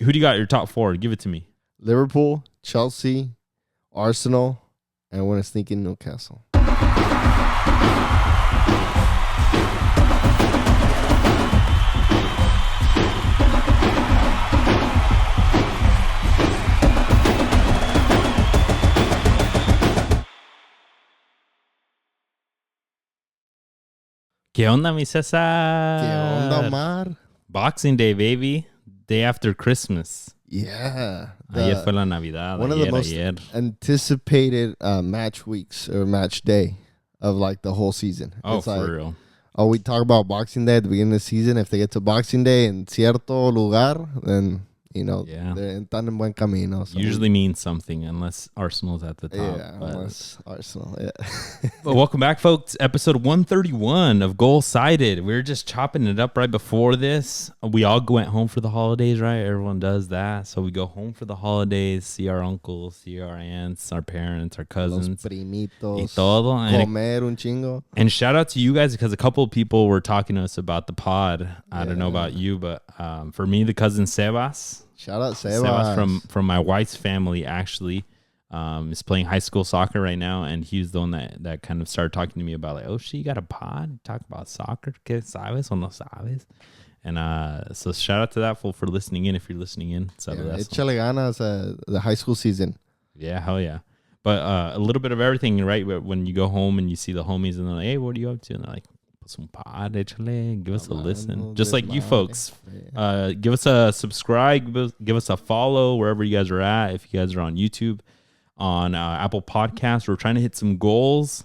Who do you got your top four? Give it to me. Liverpool, Chelsea, Arsenal, and I want to sneak in Newcastle. ¿Qué onda, mi Cesar? ¿Qué onda, Omar? Boxing Day, baby. Day after Christmas. Yeah. Ayer fue la Navidad. One of the most anticipated match weeks or match day of like the whole season. Oh, it's for like, real. Oh, we talk about Boxing Day at the beginning of the season. If they get to Boxing Day in cierto lugar, then, you know, they're están en buen camino. So usually means something unless Arsenal's at the top. Yeah, unless Arsenal, yeah. But welcome back, folks. Episode 131 of Golsided. We were just chopping it up right before this. We all went home for the holidays, right? Everyone does that. So we go home for the holidays, see our uncles, see our aunts, our parents, our cousins. Los primitos. Y todo. Comer un chingo. And shout out to you guys because a couple of people were talking to us about the pod. I don't know about you, but for me, the cousin Sebas. Shout out Sebas. Sebas from my wife's family, actually. Is playing high school soccer right now, and he's the one that kind of started talking to me about like, oh shit, you got a pod? Talk about soccer? ¿Qué sabes o no sabes? And so shout out to that fool for listening in. If you're listening in, échale ganas the high school season. Yeah, hell yeah. But a little bit of everything, right? When you go home and you see the homies, and they're like, hey, what are you up to? And they're like, some pod, échale, give us a listen. Just like you folks, give us a subscribe, give us a follow wherever you guys are at. If you guys are on YouTube, on Apple Podcasts, we're trying to hit some goals.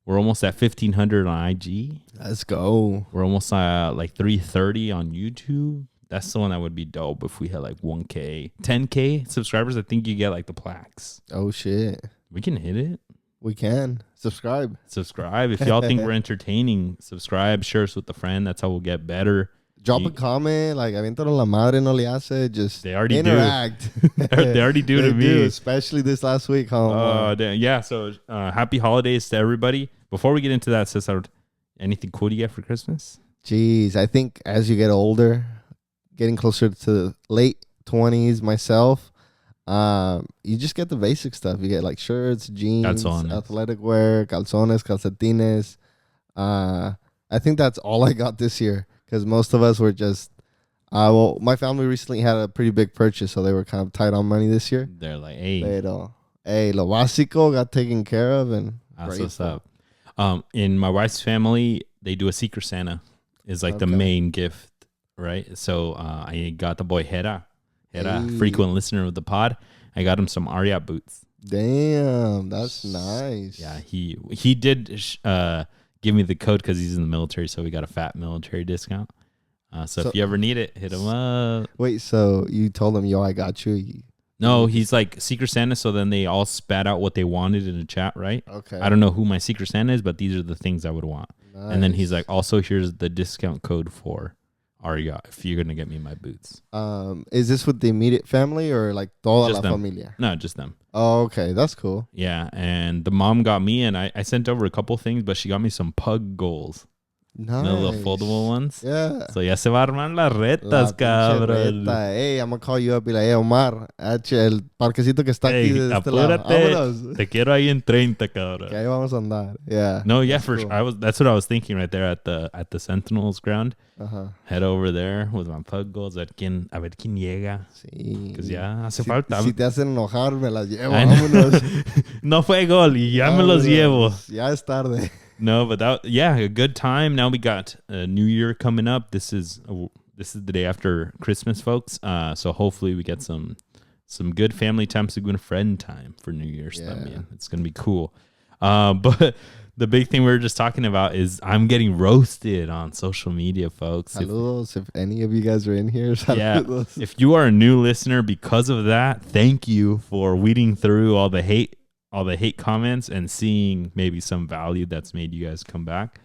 We're almost at 1,500 on IG. Let's go. We're almost like 330 on YouTube. That's the one that would be dope if we had like 1K, 10K subscribers. I think you get like the plaques. Oh shit, we can hit it. We can. Subscribe. If y'all think we're entertaining, subscribe, share us with a friend. That's how we'll get better. Drop a comment, like aviéntalo la madre no le hace. Just they already interact. They already do to me. Especially this last week, huh? Yeah. So happy holidays to everybody. Before we get into that, Cesar, anything cool you get for Christmas? Jeez, I think as you get older, getting closer to late 20s, myself, you just get the basic stuff. You get like shirts, jeans, athletic wear, calzones, calcetines. I think that's all I got this year because most of us were just my family recently had a pretty big purchase, so they were kind of tight on money this year. They're like, hey, lo básico got taken care of, and that's what's up. In my wife's family, they do a Secret Santa is like the main gift, right? So I got the boy Hera, frequent listener of the pod. I got him some Ariat boots. Damn, that's nice. Yeah, he did give me the code because he's in the military, so we got a fat military discount. So if you ever need it, hit him up. Wait, so you told him, yo, I got you? No, he's like Secret Santa, so then they all spat out what they wanted in the chat, right? Okay. I don't know who my Secret Santa is, but these are the things I would want. Nice. And then he's like, also, here's the discount code for Aria if you're going to get me my boots. Is this with the immediate family or like toda la familia? No, just them. Oh, okay. That's cool. Yeah, and the mom got me, and I sent over a couple things, but she got me some pug goals. Nice. The little foldable ones. Yeah. So ya se va a armar las retas, cabrón. Hey, I'm going to call you up y like, hey, Omar, el parquecito que está aquí de este lado. Vámonos. Te quiero ahí en 30, cabrón. Que ahí vamos a andar. Yeah. No, yeah, for cool. Sure. That's what I was thinking right there at the Sentinels ground. Head over there with my pug goals. A ver quién llega. Sí. Because ya hace falta. Si te hacen enojar, me las llevo. Vámonos. No fue gol y ya me los llevo. Ya es tarde. No, but a good time. Now we got a New Year coming up. This is the day after Christmas, folks. So hopefully we get some good family time, some good friend time for New Year's. Yeah. It's gonna be cool. But the big thing we were just talking about is I'm getting roasted on social media, folks. Saludos, if any of you guys are in here. Saludos. Yeah, if you are a new listener because of that, thank you for weeding through all the hate comments and seeing maybe some value that's made you guys come back.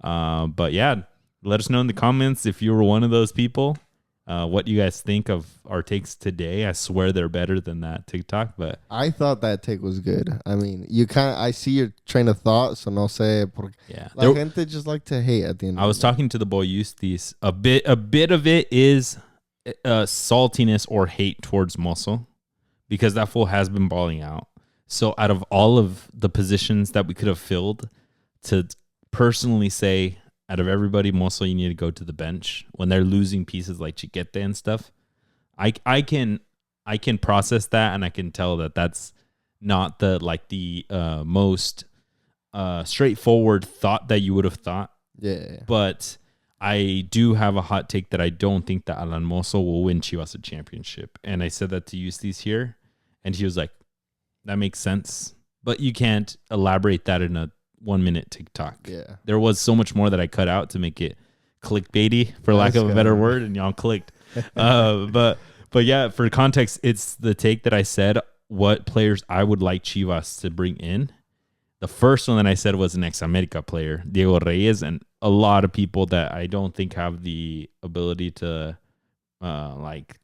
But yeah, let us know in the comments if you were one of those people, what you guys think of our takes today. I swear they're better than that TikTok, but I thought that take was good. I mean, I see your train of thought, so no sé. Yeah. La gente just like to hate at the end. I was talking to the boy Eustace. A bit of it is saltiness or hate towards Mozo because that fool has been balling out. So out of all of the positions that we could have filled, to personally say, out of everybody, Mozo, you need to go to the bench when they're losing pieces like Chiquete and stuff. I can process that, and I can tell that that's not the most straightforward thought that you would have thought. Yeah. But I do have a hot take that I don't think that Alan Mozo will win Chivas a championship. And I said that to Eustace here, and he was like, that makes sense. But you can't elaborate that in a 1 minute TikTok. Yeah. There was so much more that I cut out to make it clickbaity, for lack of a better word, and y'all clicked. But yeah, for context, it's the take that I said what players I would like Chivas to bring in. The first one that I said was an ex-America player, Diego Reyes, and a lot of people that I don't think have the ability to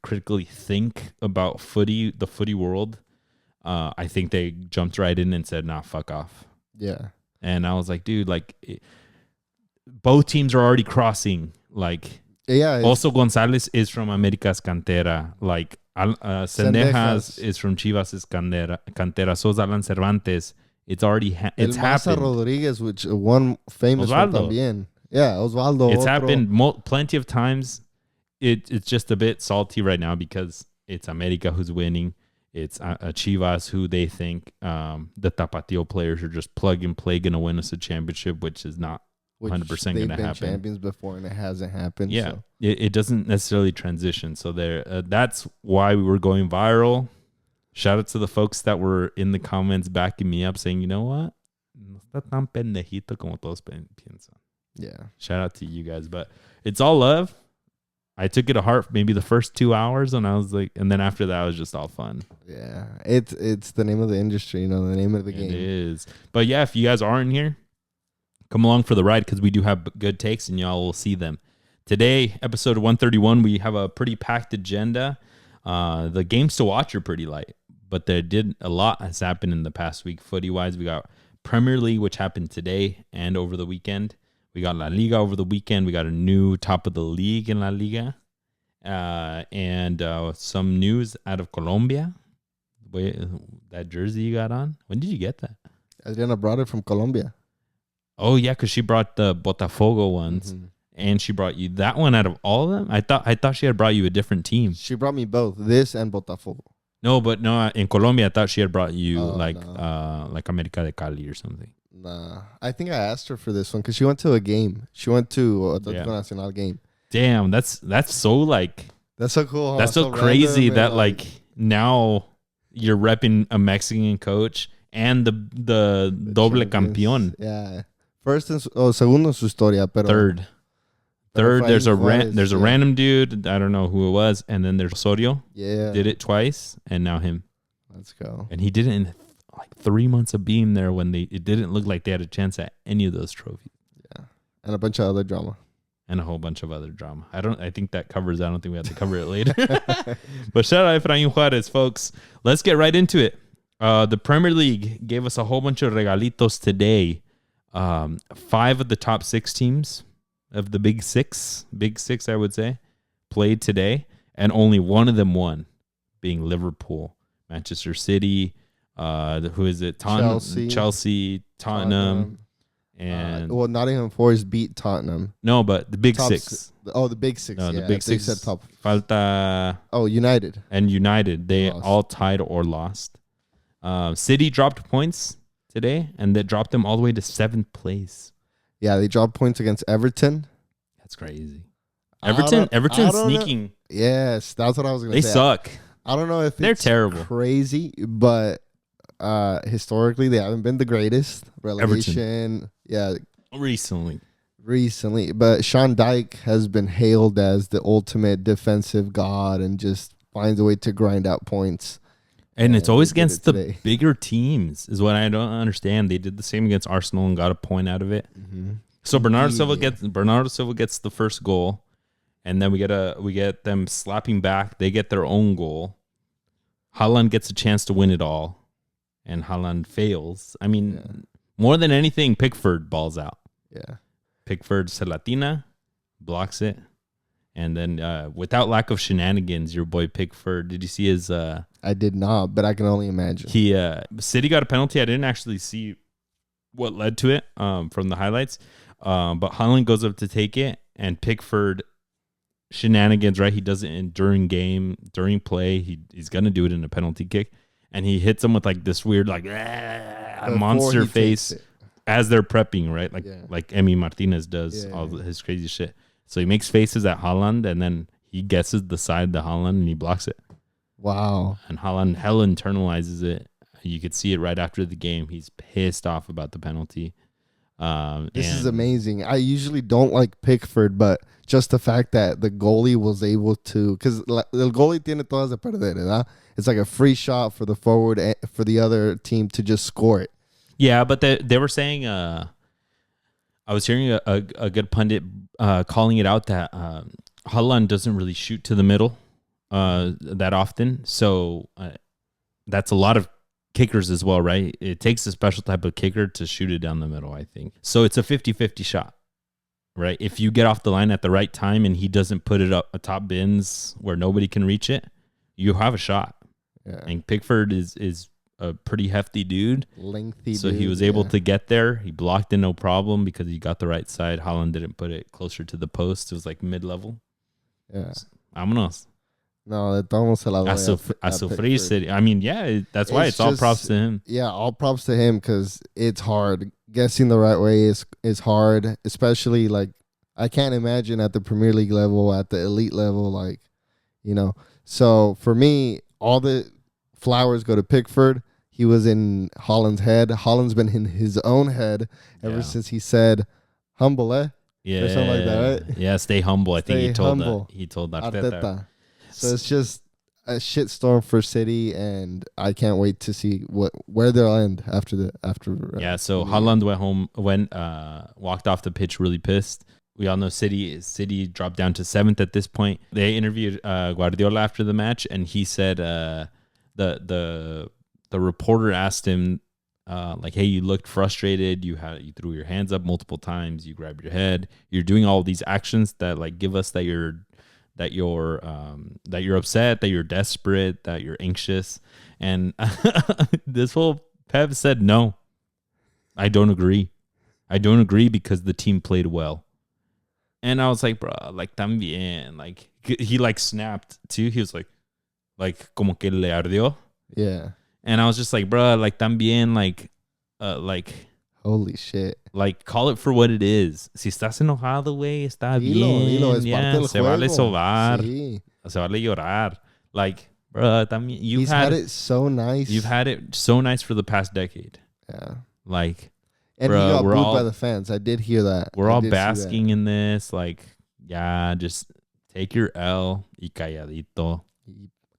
critically think about the footy world. I think they jumped right in and said, nah, fuck off. Yeah. And I was like, dude, both teams are already crossing. Also Gonzalez is from America's Cantera. Sendejas is from Chivas' Cantera. So is Alan Cervantes. It's already it's happened. Rodriguez, which one famous one también. Yeah, Osvaldo. It's happened plenty of times. It's just a bit salty right now because it's America who's winning. It's Chivas who they think the Tapatio players are just plug and play going to win us a championship, which is not 100% going to happen. They've been champions before and it hasn't happened. Yeah, so. It doesn't necessarily transition. So that's why we were going viral. Shout out to the folks that were in the comments backing me up saying, you know what? No está tan pendejito como todos piensan. Yeah. Shout out to you guys. But it's all love. I took it to heart maybe the first 2 hours, and I was like, and then after that, it was just all fun. Yeah. It's the name of the industry, the name of the game. It is. But yeah, if you guys aren't here, come along for the ride because we do have good takes and y'all will see them. Today, episode 131, we have a pretty packed agenda. The games to watch are pretty light, but a lot has happened in the past week footy-wise. We got Premier League, which happened today and over the weekend. We got LaLiga over the weekend. We got a new top of the league in LaLiga. And some news out of Colombia. That jersey you got on? When did you get that? Adriana brought it from Colombia. Oh, yeah, because she brought the Botafogo ones. Mm-hmm. And she brought you that one out of all of them? I thought she had brought you a different team. She brought me both, this and Botafogo. No, in Colombia, I thought she had brought you like América de Cali or something. Nah, I think I asked her for this one because she went to a game. She went to Atletico Nacional game. Damn, that's so that's so cool. Huh? That's so crazy that now you're repping a Mexican coach and the doble campeón. Yeah, segundo en su historia, pero third. There's a random dude. I don't know who it was, and then there's Osorio. Yeah, did it twice, and now him. Let's go. And he did it in 3 months of being there when it didn't look like they had a chance at any of those trophies. Yeah, and a bunch of other drama. And a whole bunch of other drama. I think that covers. I don't think we have to cover it later. But shout out Efrain Juarez, folks. Let's get right into it. The Premier League gave us a whole bunch of regalitos today. 5 of the top 6 teams of the big six, I would say, played today, and only one of them won, being Liverpool, Manchester City. Who is it? Chelsea, Tottenham. And Nottingham Forest beat Tottenham. No, but the big six. The big six. No, the big six. Said top. Falta. Oh, United. And United. They all tied or lost. City dropped points today, and they dropped them all the way to 7th place. Yeah, they dropped points against Everton. That's crazy. Everton's sneaking. Know. Yes, that's what I was going to say. They suck. I don't know if they're terrible. Crazy, but historically they haven't been the greatest. Relegation. Everton. Yeah. Recently. But Sean Dyche has been hailed as the ultimate defensive god and just finds a way to grind out points. And it's always against the bigger teams is what I don't understand. They did the same against Arsenal and got a point out of it. Mm-hmm. So Bernardo Silva gets the first goal, and then we get them slapping back. They get their own goal. Haaland gets a chance to win it all, and Haaland fails. I mean, more than anything, Pickford balls out. Yeah, Pickford Celatina blocks it, And then without lack of shenanigans, your boy Pickford, did you see his... I did not, but I can only imagine. City got a penalty. I didn't actually see what led to it from the highlights. But Haaland goes up to take it, and Pickford shenanigans, right? He does it during play. He's going to do it in a penalty kick. And he hits him with like this weird, like, monster face as they're prepping, right? Like Emi Martinez does all his crazy shit. So he makes faces at Haaland, and then he guesses the side to Haaland, and he blocks it. Wow. And Haaland hell internalizes it. You could see it right after the game. He's pissed off about the penalty. This is amazing. I usually don't like Pickford, but just the fact that the goalie was able to, because el goalie tiene todas de perder, ¿verdad? It's like a free shot for the forward, for the other team to just score it. Yeah, but they were saying, I was hearing a good pundit calling it out that Haaland doesn't really shoot to the middle that often. So that's a lot of kickers as well, right? It takes a special type of kicker to shoot it down the middle, I think. So it's a 50-50 shot, right? If you get off the line at the right time and he doesn't put it up atop bins where nobody can reach it, you have a shot. Yeah. And Pickford is a pretty hefty dude. Lengthy so dude, he was able to get there. He blocked it no problem because he got the right side. Haaland didn't put it closer to the post. It was like mid-level. Yeah. Vámonos. No, estamos a la a sufrir City. I mean, yeah, that's why it's all props to him. Yeah, all props to him because it's hard. Guessing the right way is hard, especially like I can't imagine at the Premier League level, at the elite level, like, you know. So for me, all the flowers go to Pickford. He was in Haaland's head. Haaland's been in his own head ever since he said, humble, eh? Yeah. Or something like that, right? Yeah, stay humble. I think he told humble. He told Arteta. So it's just a shitstorm for City, and I can't wait to see where they'll end after. So Haaland walked off the pitch really pissed. We all know City dropped down to 7th at this point. They interviewed Guardiola after the match, and he said the reporter asked him like, "Hey, you looked frustrated. You threw your hands up multiple times. You grabbed your head. You're doing all these actions that like give us that you're upset, that you're desperate, that you're anxious." And this whole Pep said, "No, I don't agree. I don't agree because the team played well." And I was like, bro, like también, like he like snapped too. He was like como que le ardió. Yeah. And I was just like, bro, like también, like holy shit. Like, call it for what it is. Si estás enojado, güey, está bien. Es parte del se juego. vale sobar. Sí. Se vale llorar. Like, bro, también, He's had it so nice. You've had it so nice for the past decade. Yeah. Like, and bro, he got booed by the fans. I did hear that. We're all basking in this. Like, yeah, just take your L y calladito.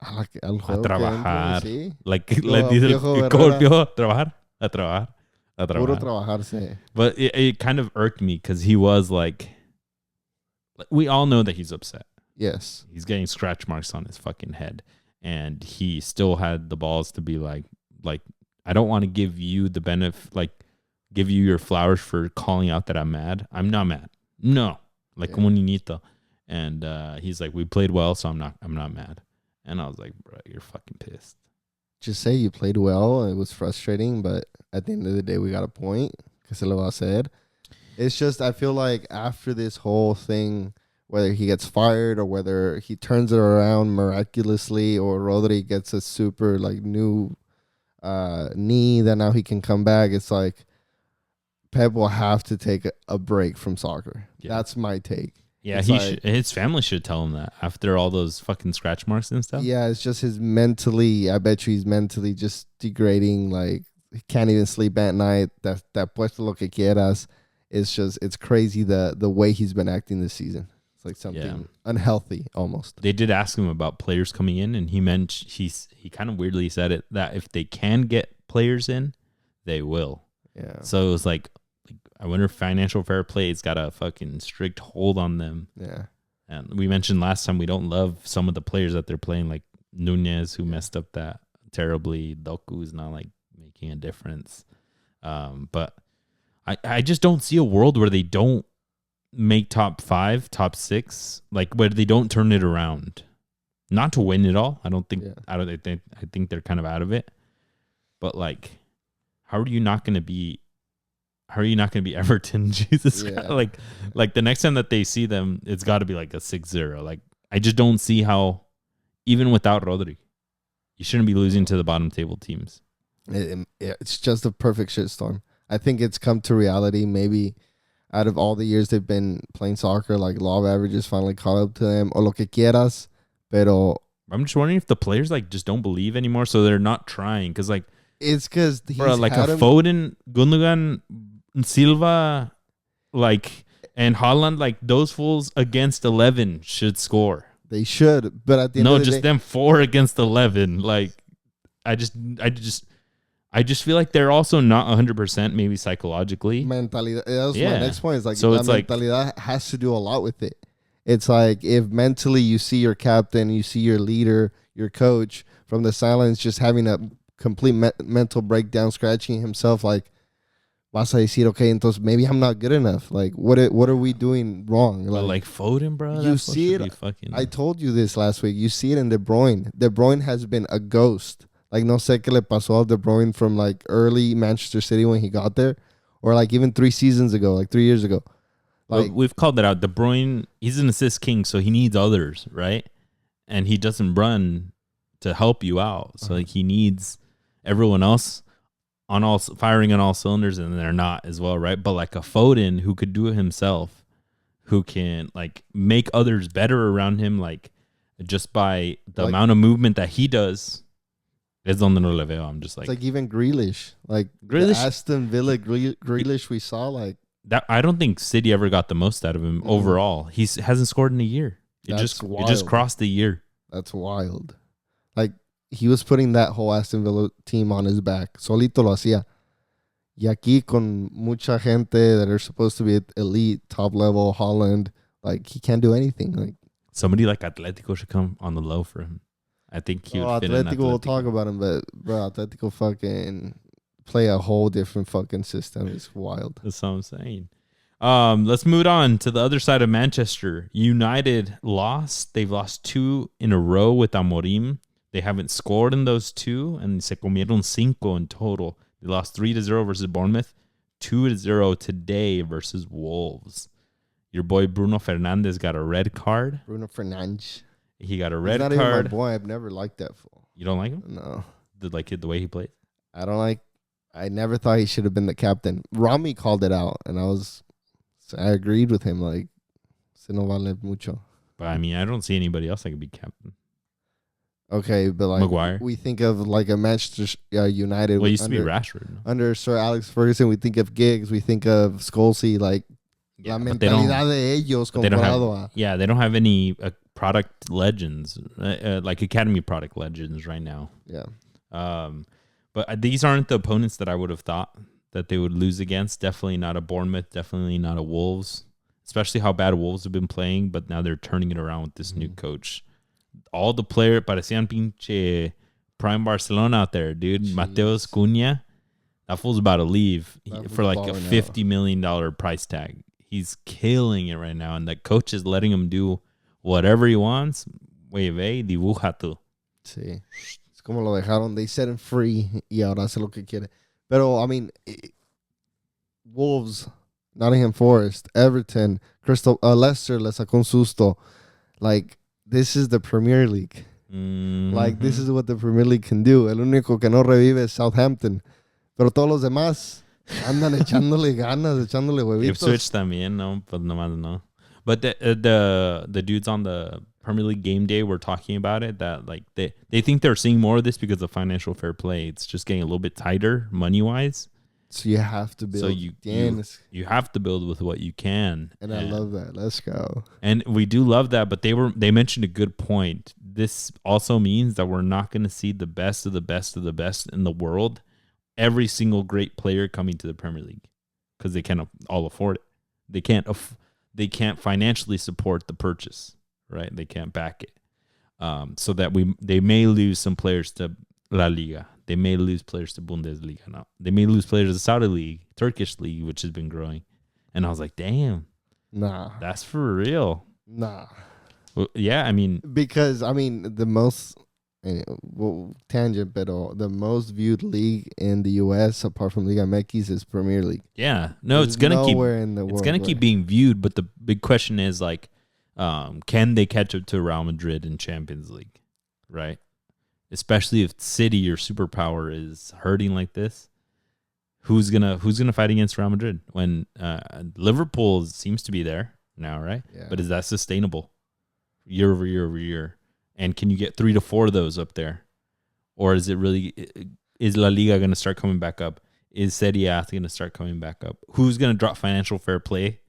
A trabajar. Sí. Like, le dice trabajar. A trabajar. Puro trabajarse. But it kind of irked me because he was like, we all know that he's upset. Yes. He's getting scratch marks on his fucking head. And he still had the balls to be like, I don't want to give you the benefit, like, give you your flowers for calling out that I'm mad. I'm not mad. No. Like, como niñito. And he's like, we played well, so I'm not mad. And I was like, bro, you're fucking pissed. Just say you played well. It was frustrating, but at the end of the day, we got a point. Que se lo va a hacer. It's just, I feel like after this whole thing, whether he gets fired or whether he turns it around miraculously or Rodri gets a super like new knee that now he can come back, it's like Pep will have to take a break from soccer. Yeah. That's my take. Yeah, his family should tell him that after all those fucking scratch marks and stuff. Yeah, it's just I bet you he's mentally just degrading. Like, he can't even sleep at night. That puesto lo que quieras. It's crazy the way he's been acting this season. It's like something unhealthy almost. They did ask him about players coming in, and he kind of weirdly said it that if they can get players in, they will. Yeah. So it was like, I wonder if financial fair play's got a fucking strict hold on them. Yeah. And we mentioned last time we don't love some of the players that they're playing, like Nunez, who messed up that terribly. Doku's not like making a difference. But I just don't see a world where they don't make top 5, top 6, like where they don't turn it around. Not to win it all. I don't think. I think they're kind of out of it. But like, how are you not going to be Everton? Jesus Christ. Like the next time that they see them, it's got to be like a 6-0. Like, I just don't see how, even without Rodri, you shouldn't be losing to the bottom table teams. It's just a perfect shitstorm. I think it's come to reality. Maybe out of all the years they've been playing soccer, like law of averages finally caught up to them. O lo que quieras. Pero I'm just wondering if the players like just don't believe anymore, so they're not trying. Because like, it's because like a Foden, Gundogan, Silva, like, and Haaland, like those fools against 11 should score. They should, but at the end of the day, them 4 against 11. Like, I just feel like they're also not 100% maybe psychologically. Mentalidad. That's my next point. Is like, so it's mentalidad has to do a lot with it. It's like if mentally you see your captain, you see your leader, your coach from the silence just having a complete mental breakdown, scratching himself like, vas a decir, okay, entonces maybe I'm not good enough. Like, what are we doing wrong? Like Foden, bro. You see it. I told you this last week. You see it in De Bruyne. De Bruyne has been a ghost. Like, no sé qué le pasó a De Bruyne from like early Manchester City when he got there, or like even 3 seasons ago, like 3 years ago. Like, we've called it out. De Bruyne, he's an assist king, so he needs others, right? And he doesn't run to help you out. So like he needs everyone else firing on all cylinders, and they're not as well, right? But like a Foden who could do it himself, who can like make others better around him, like just by the amount of movement that he does. Es donde no le veo. I'm just like, it's like even Grealish, like the Aston Villa Grealish we saw, like that. I don't think City ever got the most out of him overall. He hasn't scored in a year. It just crossed the year. That's wild. Like, he was putting that whole Aston Villa team on his back. Solito lo hacía. Y aquí con mucha gente that are supposed to be elite, top level, Holland, like he can't do anything. Like somebody like Atletico should come on the low for him. I think he would fit in Atletico. We'll talk about him, but bro, Atletico fucking play a whole different fucking system. It's wild. That's what I'm saying. Let's move on to the other side of Manchester. United lost. They've lost 2 in a row with Amorim. They haven't scored in those 2, and se comieron 5 in total. They lost 3-0 versus Bournemouth, 2-0 today versus Wolves. Your boy Bruno Fernandes got a red card. Bruno Fernandes. He got a red card. He's not even my boy. I've never liked that fool. You don't like him? No. The way he played? I never thought he should have been the captain. Rami called it out, and I agreed with him. Like, se no vale mucho. But I mean, I don't see anybody else that could be captain. Okay, but like Maguire. We think of like a Manchester United. Well, it used to be Rashford. No? Under Sir Alex Ferguson, we think of Giggs. We think of Scholesy. Like, la mentalidad de ellos comparado a. Yeah, they don't have any product legends, like academy product legends right now. Yeah. But these aren't the opponents that I would have thought that they would lose against. Definitely not a Bournemouth. Definitely not a Wolves. Especially how bad Wolves have been playing, but now they're turning it around with this new coach. All the players parecían pinche prime Barcelona out there, dude. Jeez. Mateus Cunha, that fool's about to leave for like a $50 million price tag. He's killing it right now, and the coach is letting him do whatever he wants. Ve, dibuja tú. Sí. Es como lo dejaron. They set him free y ahora hace lo que quiere. Pero, I mean, Wolves, Nottingham Forest, Everton, Leicester le sacó un susto. Like, this is the Premier League. Mm-hmm. Like, this is what the Premier League can do. El único que no revive es Southampton. Pero todos los demás andan echándole ganas, echándole huevitos. Ipswich también, no, but nomás no. But the dudes on the Premier League game day were talking about it, that like they think they're seeing more of this because of financial fair play. It's just getting a little bit tighter money-wise. So you have to build. So you have to build with what you can. And I love that. Let's go. And we do love that, but they mentioned a good point. This also means that we're not going to see the best of the best of the best in the world, every single great player coming to the Premier League, because they can't all afford it. They can't financially support the purchase, right? They can't back it. So that they may lose some players to LaLiga. They may lose players to Bundesliga now. They may lose players to the Saudi League, Turkish League, which has been growing. And I was like, damn, Nah. That's for real. Nah. Well, yeah, I mean, because the most tangent, pero the most viewed league in the U.S. apart from Liga MX is Premier League. Yeah, no, it's gonna keep keep being viewed, but the big question is like, can they catch up to Real Madrid in Champions League, right? Especially if City or superpower is hurting like this, who's gonna fight against Real Madrid when Liverpool seems to be there now, right? Yeah. But is that sustainable year over year over year? And can you get 3 to 4 of those up there? Or is La Liga going to start coming back up? Is Serie A going to start coming back up? Who's going to drop financial fair play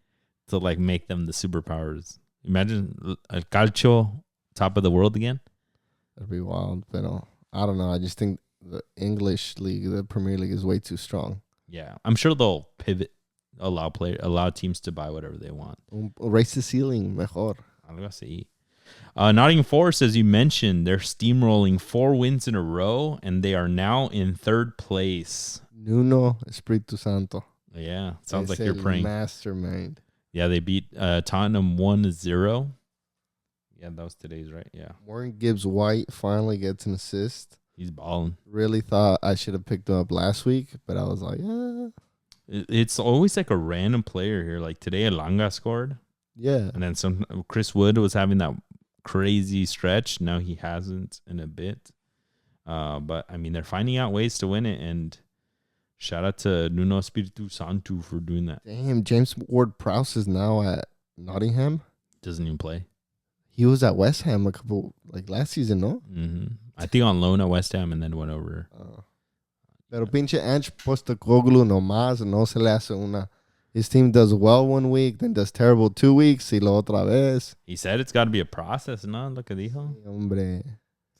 to like make them the superpowers? Imagine El Calcio top of the world again. That'd be wild. But I don't know. I just think the English league, the Premier League, is way too strong. Yeah, I'm sure they'll pivot, allow teams to buy whatever they want. Raise the ceiling, mejor. Algo así. Nottingham Forest, as you mentioned, they're steamrolling 4 wins in a row, and they are now in 3rd place. Nuno Espiritu Santo. Yeah, sounds like you're praying. Mastermind. Yeah, they beat Tottenham 1-0. Yeah, that was today's, right? Yeah. Morgan Gibbs-White finally gets an assist. He's balling. Really thought I should have picked him up last week, but I was like, yeah. It's always like a random player here. Like today, Elanga scored. Yeah. And then Chris Wood was having that crazy stretch. Now he hasn't in a bit. But, I mean, they're finding out ways to win it. And shout out to Nuno Espiritu Santo for doing that. Damn, James Ward-Prowse is now at Nottingham. Doesn't even play. He was at West Ham last season, no? Mm-hmm. I think on loan at West Ham and then went over. Pero pinche Ange Postecoglou nomás no se le hace una. His team does well 1 week, then does terrible 2 weeks, y lo otra vez. He said it's got to be a process, ¿no? Lo que dijo. Sí, hombre.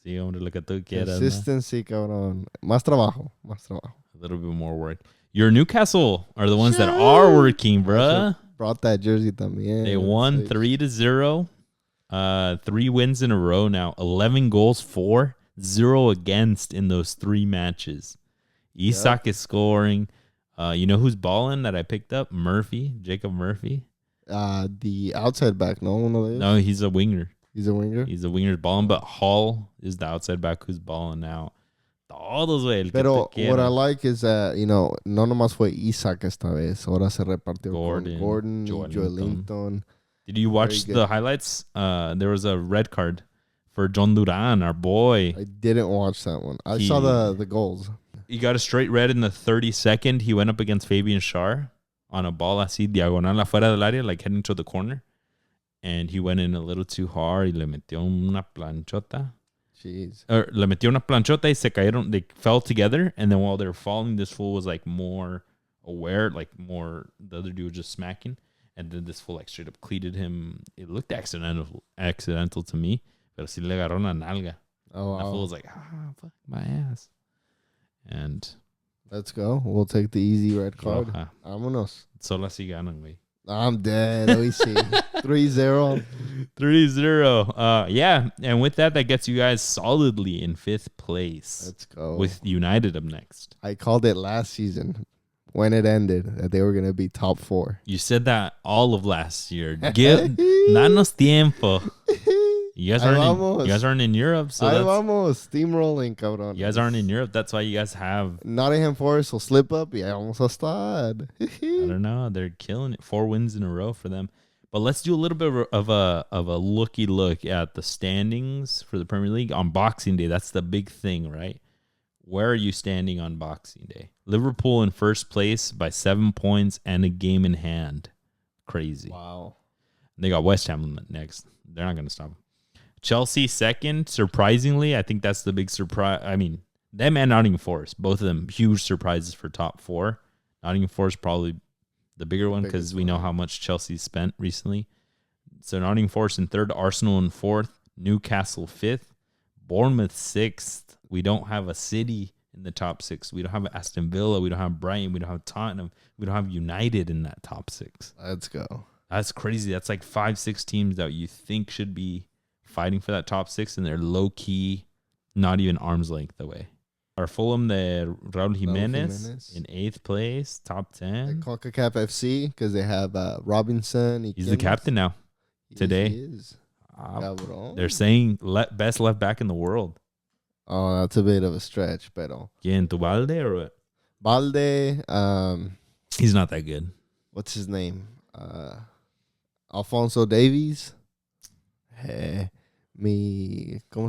Sí, hombre, lo que tú quieras. Consistency, cabrón. Más trabajo. A little bit more work. Your Newcastle are the ones that are working, bruh. Brought that jersey también. They won 3-0. 3 wins in a row now. 11 goals for, 0 against in those 3 matches. Isak is scoring. You know who's balling that I picked up? Jacob Murphy. The outside back, no? No, he's a winger. He's a winger? He's a winger balling, but Hall is the outside back who's balling now. Todos, güey. Pero what I like is that, no nomás fue Isak esta vez. Ahora se repartió Gordon, Joelinton. Did you watch the highlights? There was a red card for John Duran, our boy. I didn't watch that one. I saw the goals. He got a straight red in the 32nd. He went up against Fabian Schär on a ball así diagonal afuera del área, like heading to the corner. And he went in a little too hard. Y le metió una planchota. Jeez. Or le metió una planchota y se cayeron. They fell together. And then while they were falling, this fool was like more aware, like more, the other dude was just smacking. And then this fool like straight up cleated him. It looked accidental to me. Pero sí le agarró la nalga. Oh, wow. That fool was like, fuck my ass. And let's go. We'll take the easy red card. Vámonos. Solo así ganan, güey. I'm dead. Let me see. 3-0. 3-0. Yeah. And with that gets you guys solidly in 5th place. Let's go. With United up next. I called it last season when it ended that they were going to be top 4. You said that all of last year. Danos tiempo. You guys aren't in Europe, so vamos, steamrolling, cabrón. You guys aren't in Europe. That's why you guys have Nottingham Forest will slip up. Yeah, vamos a estar. I don't know. They're killing it. 4 wins in a row for them. But let's do a little bit of a looky look at the standings for the Premier League on Boxing Day. That's the big thing, right? Where are you standing on Boxing Day? Liverpool in 1st place by 7 points and a game in hand. Crazy. Wow. They got West Ham next. They're not going to stop them. Chelsea 2nd, surprisingly. I think that's the big surprise. I mean, them and Nottingham Forest, both of them huge surprises for top 4. Nottingham Forest probably the bigger one because we know how much Chelsea spent recently. So Nottingham Forest in 3rd, Arsenal in 4th, Newcastle 5th, Bournemouth 6th. We don't have a City in the top 6. We don't have Aston Villa. We don't have Brighton. We don't have Tottenham. We don't have United in that top 6. Let's go. That's crazy. That's like 5-6 teams that you think should be fighting for that top 6, and they're low key, not even arm's length away. Our Fulham, the Raul Jimenez in 8th place, top 10. CONCACAF FC because they have Robinson. He's the captain now. Today. He is. They're saying best left back in the world. Oh, that's a bit of a stretch, pero. ¿Quién? ¿Tu Balde or what? Balde. He's not that good. What's his name? Alfonso Davies. ¿Cómo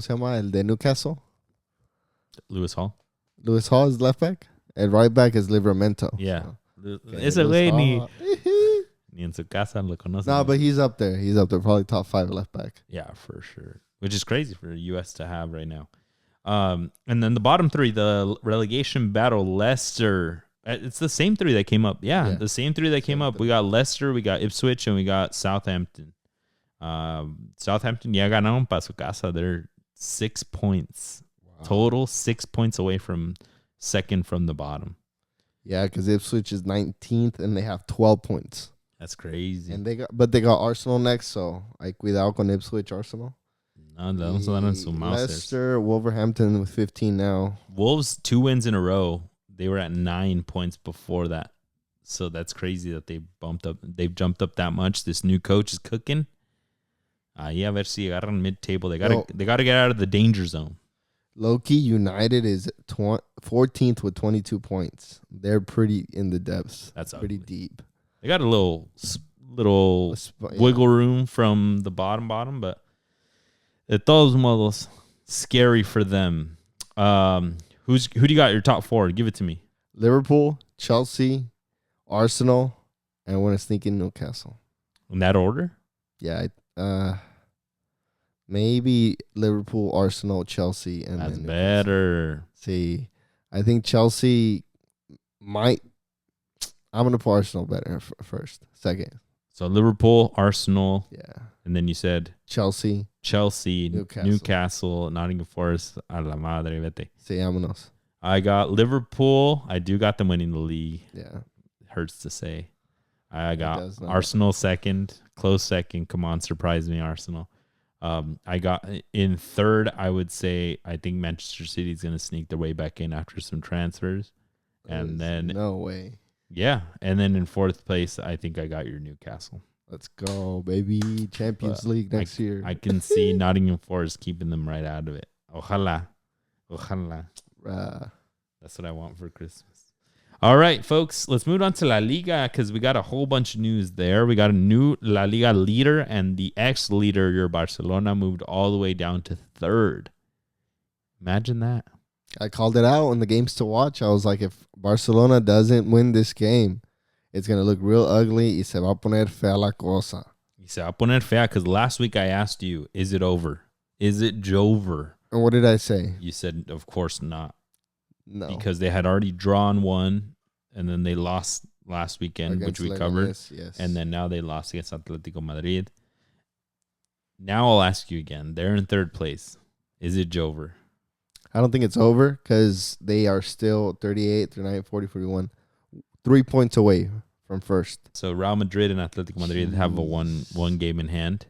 se llama? El de Newcastle. Lewis Hall. Lewis Hall is left back. And right back is Livramento. Yeah. Ese güey ni en su casa lo conocen. No, but he's up there. He's up there. Probably top 5 left back. Yeah, for sure. Which is crazy for the U.S. to have right now. And then the bottom 3, the relegation battle, Leicester. It's the same 3 that came up. Yeah. The same 3 that came up. We got Leicester, we got Ipswich, and we got Southampton. Southampton, ya ganaron para su casa. They're 6 points. Wow. Total 6 points away from second from the bottom. Yeah, because Ipswich is 19th, and they have 12 points. That's crazy. And they got Arsenal next, so cuidado con Ipswich, Arsenal. No, vamos a dar en su mouse. Leicester, Wolverhampton with 15 now. Wolves 2 wins in a row. They were at 9 points before that. So that's crazy that they bumped up. They've jumped up that much. This new coach is cooking. A ver si agarran mid-table. They got to get out of the danger zone. Low-key, United is 14th with 22 points. They're pretty in the depths. That's pretty ugly. deep. They got a little wiggle room from the bottom, but de todos modos, scary for them. Who do you got your top 4? Give it to me. Liverpool, Chelsea, Arsenal, and I want to sneak in Newcastle. In that order? Yeah. Maybe Liverpool, Arsenal, Chelsea, and that's better. See, I think Chelsea might. I'm gonna put Arsenal better first, second. So Liverpool, Arsenal, yeah, and then you said Chelsea, Newcastle, Nottingham Forest. A la madre, vete. Sí, vámonos. I got Liverpool. I do got them winning the league. Yeah, hurts to say. I got Arsenal second, close second. Come on, surprise me, Arsenal. I got in third. I would say I think Manchester City is going to sneak their way back in after some transfers, and then no way. Yeah, and then in fourth place, I think I got your Newcastle. Let's go, baby! Champions League next year. I can see Nottingham Forest keeping them right out of it. Ojalá. That's what I want for Christmas. All right, folks, let's move on to La Liga because we got a whole bunch of news there. We got a new La Liga leader, and the ex-leader, your Barcelona, moved all the way down to third. Imagine that. I called it out on the games to watch. I was like, if Barcelona doesn't win this game, it's going to look real ugly. Y se va a poner fea la cosa. Y se va a poner fea because last week I asked you, is it over? Is it Jover? And what did I say? You said, of course not. No. Because they had already drawn one, and then they lost last weekend, against which we covered. Yes. And then now they lost against Atletico Madrid. Now I'll ask you again. They're in third place. Is it Jover? I don't think it's over because they are still 38, 39, 40, 41. 3 points away from first. So Real Madrid and Atletico Madrid have a one game in hand.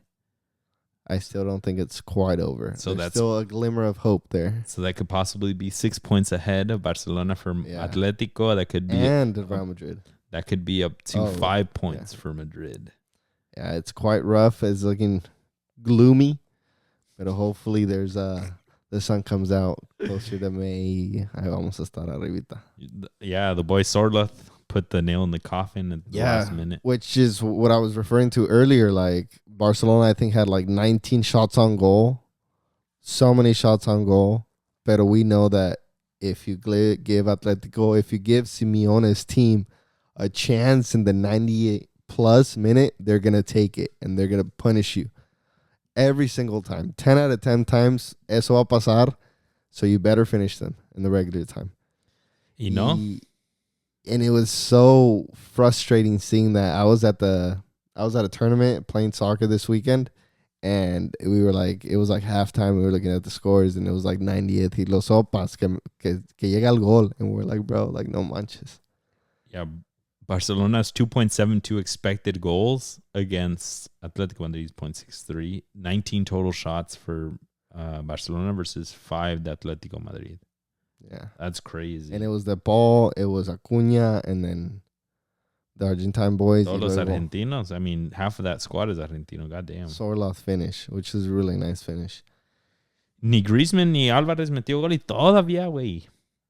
I still don't think it's quite over. So There's still a glimmer of hope there. So that could possibly be 6 points ahead of Barcelona for Atletico. That could be and Real Madrid. That could be up to 5 points for Madrid. Yeah, it's quite rough. It's looking gloomy, but hopefully there's the sun comes out closer to May. Ahí vamos a estar arribita. Yeah, the boy Sorloth put the nail in the coffin at the last minute. Which is what I was referring to earlier. Like Barcelona, I think, had like 19 shots on goal. So many shots on goal. But we know that if you give Atletico, if you give Simeone's team a chance in the 98-plus minute, they're going to take it and they're going to punish you. Every single time. 10 out of 10 times, eso va a pasar. So you better finish them in the regular time. You know? And it was so frustrating seeing that. I was at a tournament playing soccer this weekend, and we were like, it was like halftime. We were looking at the scores, and it was like 90th. Y los sopas que llega el gol. And we're like, bro, like no manches. Yeah, Barcelona's 2.72 expected goals against Atletico Madrid's 0.63. 19 total shots for Barcelona versus 5 to Atletico Madrid. Yeah. That's crazy. And it was De Paul, it was Acuna, and then the Argentine boys. Todos los Argentinos. I mean, half of that squad is Argentino. Goddamn. Sorloth finish, which is a really nice finish. Ni Griezmann ni Álvarez metió gol y todavía, güey.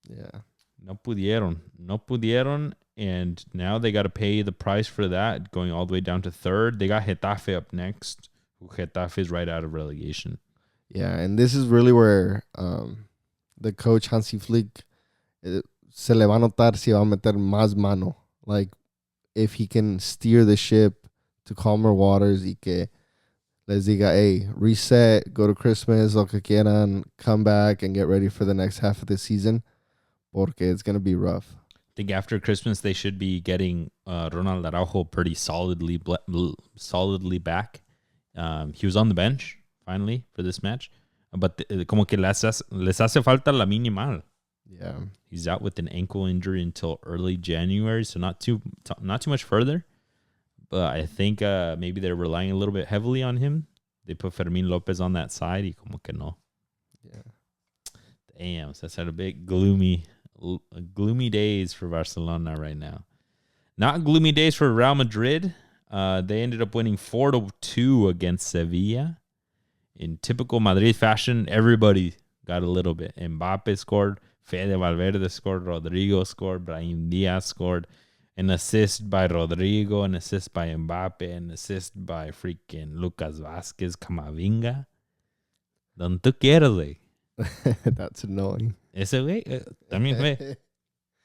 Yeah. No pudieron. And now they got to pay the price for that, going all the way down to third. They got Getafe up next. Getafe is right out of relegation. Yeah, and this is really where the coach Hansi Flick se le va a notar si va a meter más mano. Like, if he can steer the ship to calmer waters y que les diga, hey, reset, go to Christmas, lo que quieran, come back and get ready for the next half of the season, porque it's going to be rough. I think after Christmas they should be getting Ronald Araujo pretty solidly back. He was on the bench finally for this match, but como que les hace falta la minimal. Yeah, he's out with an ankle injury until early January, so not too much further. But I think maybe they're relying a little bit heavily on him. They put Fermin Lopez on that side. Y como que no. Yeah. Damn, so that's had a bit gloomy days for Barcelona right now. Not gloomy days for Real Madrid. They ended up winning 4-2 against Sevilla. In typical Madrid fashion, everybody got a little bit. Mbappe scored. Fede Valverde scored. Rodrigo scored. Brahim Diaz scored. An assist by Rodrigo. An assist by Mbappe. An assist by freaking Lucas Vázquez Camavinga. Donde tú quieras, güey. That's annoying. Ese güey también fue.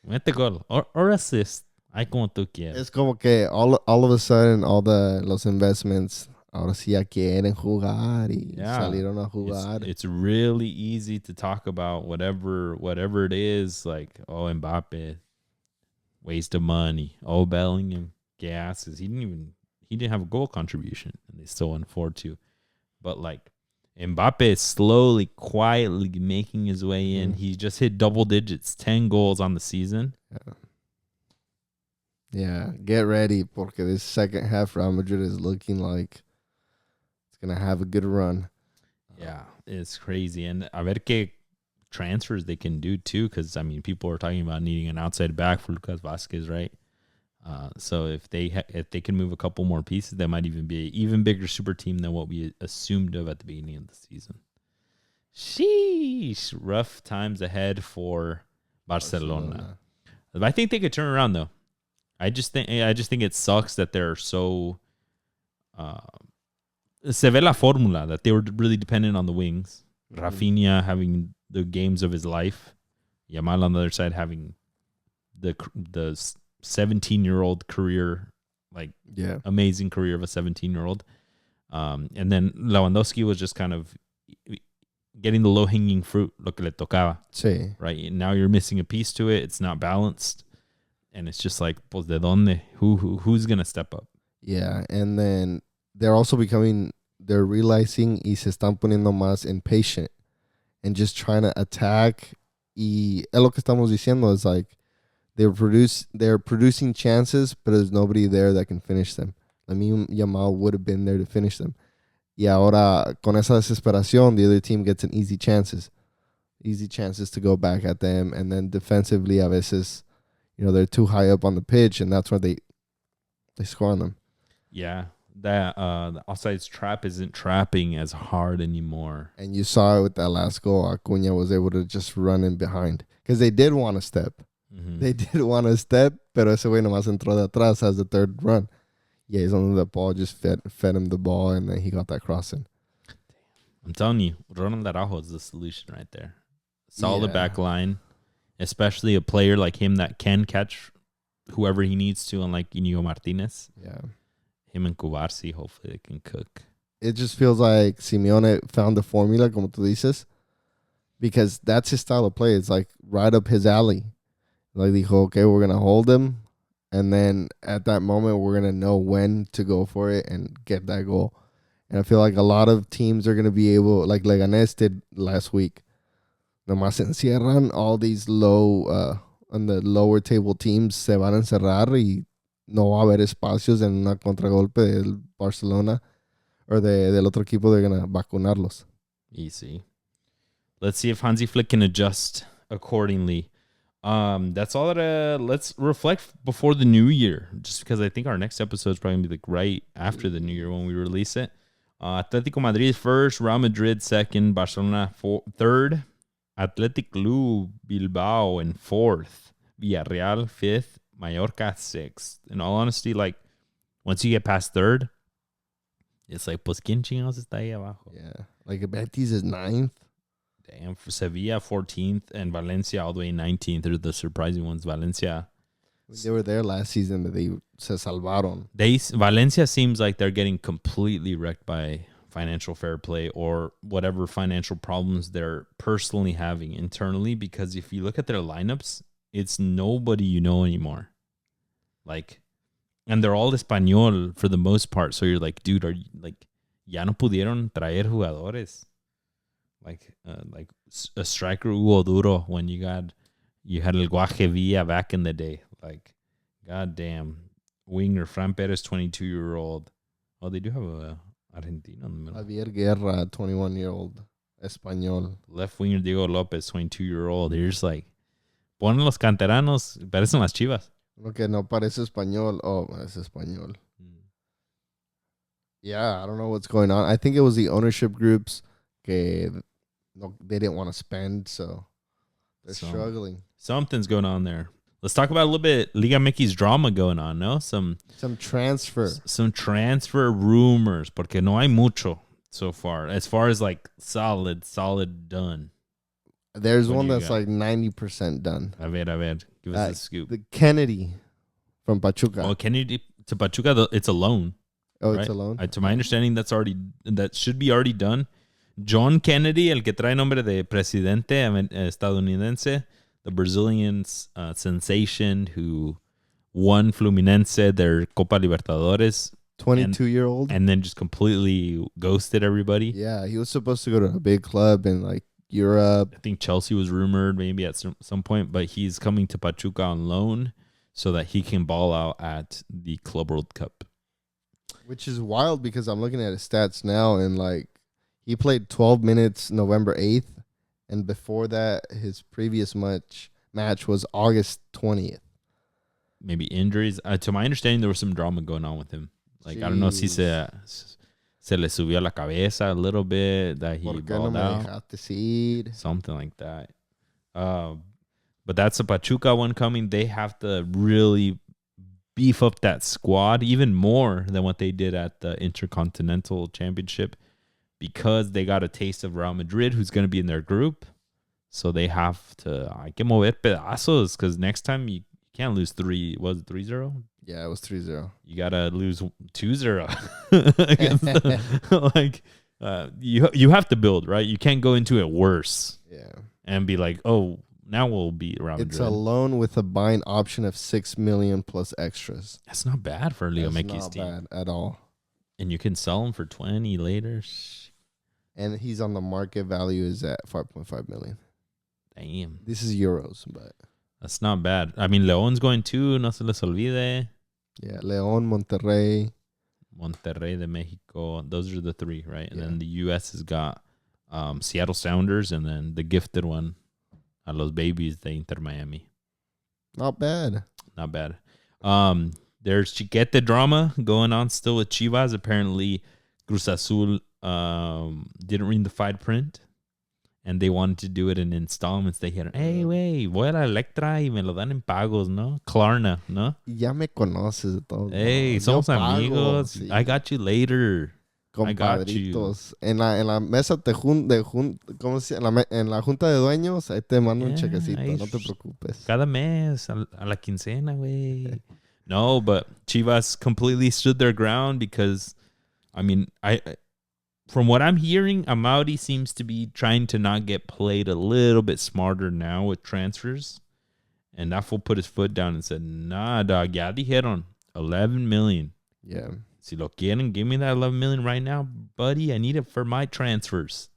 Mete gol. Or assist. Ay, como tú quieras. Es como que all of a sudden, los investments ahora sí ya quieren jugar y salieron a jugar. It's really easy to talk about whatever it is, like, oh, Mbappe, waste of money. Oh, Bellingham, gasses. He didn't have a goal contribution, and they still won 4-2. But like, Mbappe is slowly, quietly making his way in. He just hit double digits, 10 goals on the season. Yeah, get ready, porque this second half Real Madrid is looking like it's going to have a good run. Yeah, it's crazy. And a ver qué transfers they can do, too, because, I mean, people are talking about needing an outside back for Lucas Vázquez, right? So if they can move a couple more pieces, they might even be an even bigger super team than what we assumed of at the beginning of the season. Sheesh. Rough times ahead for Barcelona. I think they could turn around, though. I just think it sucks that they're so se ve la fórmula that they were really dependent on the wings. Rafinha having the games of his life, Yamal on the other side having the 17-year-old career, amazing career of a 17-year-old. And then Lewandowski was just kind of getting the low-hanging fruit, lo que le tocaba. Sí. Right? And now you're missing a piece to it. It's not balanced. And it's just like, pues, ¿de dónde? Who's going to step up? Yeah, and then they're realizing y se están poniendo más impatient and just trying to attack. Y es lo que estamos diciendo is like they're producing chances, but there's nobody there that can finish them. Lamine Yamal would have been there to finish them. Y ahora, con esa desesperación, the other team gets an easy chances to go back at them. And then defensively, a veces, they're too high up on the pitch, and that's where they score on them. Yeah, that the offsides trap isn't trapping as hard anymore. And you saw it with that last goal. Acuna was able to just run in behind because they did want to step. Mm-hmm. They did want to step, pero ese güey nomás entró de atrás as the third run. Yeah, he's on the ball, just fed him the ball, and then he got that crossing. I'm telling you, Ronald Araujo is the solution right there. Solid back line, especially a player like him that can catch whoever he needs to, unlike Inigo Martinez. Yeah. Him and Cubarsi, hopefully they can cook. It just feels like Simeone found the formula, como tú dices, because that's his style of play. It's like right up his alley. Like, dijo, okay, we're going to hold him, and then at that moment, we're going to know when to go for it and get that goal. And I feel like a lot of teams are going to be able, like Leganés did last week. Nomás encierran all these low, on the lower table teams, se van a encerrar y no va a haber espacios en una contragolpe del Barcelona or del otro equipo. They're going to vacunarlos. Easy. Let's see if Hansi Flick can adjust accordingly. That's all that. Let's reflect before the new year, just because I think our next episode is probably gonna be like right after the new year when we release it. Atletico Madrid first, Real Madrid second, Barcelona third, Athletic Club Bilbao in fourth, Villarreal fifth, Mallorca sixth. In all honesty, like once you get past third, it's like, pues quién chingados está ahí abajo? Yeah, like Betis is ninth. Damn, for Sevilla 14th and Valencia all the way 19th. They're the surprising ones. Valencia. They were there last season, but they se salvaron. Valencia seems like they're getting completely wrecked by financial fair play or whatever financial problems they're personally having internally. Because if you look at their lineups, it's nobody you know anymore. Like, and they're all Español for the most part. So you're like, dude, are you like, ya no pudieron traer jugadores? Like a striker Hugo Duro when you had El Guaje Villa back in the day. Like, goddamn. Winger Fran Perez, 22-year-old. Oh, they do have a Argentina in the middle. Javier Guerra, 21-year-old Español. Left winger Diego Lopez, 22-year-old. They're just like, ponen los canteranos, parecen las Chivas. Lo que no parece español. Oh, es español. Yeah, I don't know what's going on. I think it was the ownership groups que they didn't want to spend, so they're struggling. Something's going on there. Let's talk about a little bit Liga Mickey's drama going on, no? Some transfer. Some transfer rumors, porque no hay mucho so far. As far as like solid done. There's one that's like 90% done. A ver. Give us a scoop. The Kennedy from Pachuca. Oh, Kennedy to Pachuca, it's a loan. Oh, right? It's a loan? To my understanding, that should be already done. John Kennedy, el que trae nombre de presidente estadounidense, the Brazilian sensation who won Fluminense their Copa Libertadores. 22-year-old. And then just completely ghosted everybody. Yeah, he was supposed to go to a big club in like Europe. I think Chelsea was rumored maybe at some point, but he's coming to Pachuca on loan so that he can ball out at the Club World Cup. Which is wild because I'm looking at his stats now and like he played 12 minutes November 8th. And before that, his previous match was August 20th. Maybe injuries. To my understanding, there was some drama going on with him. Like, jeez. I don't know si se le subió la cabeza a little bit, that he balled out. Something like that. But that's a Pachuca one coming. They have to really beef up that squad even more than what they did at the Intercontinental Championship, because they got a taste of Real Madrid, who's going to be in their group. So they have to, hay que mover pedazos, because next time you can't lose 3. Was it 3-0? Yeah, it was 3-0. You got to lose 2-0. Like, you have to build, right? You can't go into it worse. Yeah. And be like, oh, now we'll be Real Madrid. It's a loan with a buying option of $6 million plus extras. That's not bad for Leo Mickey's team. Not bad at all. And you can sell him for 20 later. And he's on the market value is at 5.5 million. Damn. This is euros, but that's not bad. I mean, León's going too. No se les olvide. Yeah, León, Monterrey de Mexico. Those are the 3, right? And then the U.S. has got Seattle Sounders, and then the gifted one, a los babies, the Inter Miami. Not bad. There's Chiquete drama going on still with Chivas. Apparently, Cruz Azul didn't read the fine print, and they wanted to do it in installments. They dijeron, hey, güey, voy a la Electra y me lo dan en pagos, ¿no? Klarna, ¿no? Ya me conoces de todo. Hey, somos amigos. Sí. I got you later. I got you. En la mesa ¿cómo se llama? En la junta de dueños, ahí te mando un chequecito, no te preocupes. Cada mes, a la quincena, güey. No, but Chivas completely stood their ground because, I mean, from what I'm hearing, Amauri seems to be trying to not get played a little bit smarter now with transfers. And that fool put his foot down and said, nah, dog, ya dijeron 11 million. Yeah. Si lo quieren, give me that 11 million right now, buddy. I need it for my transfers.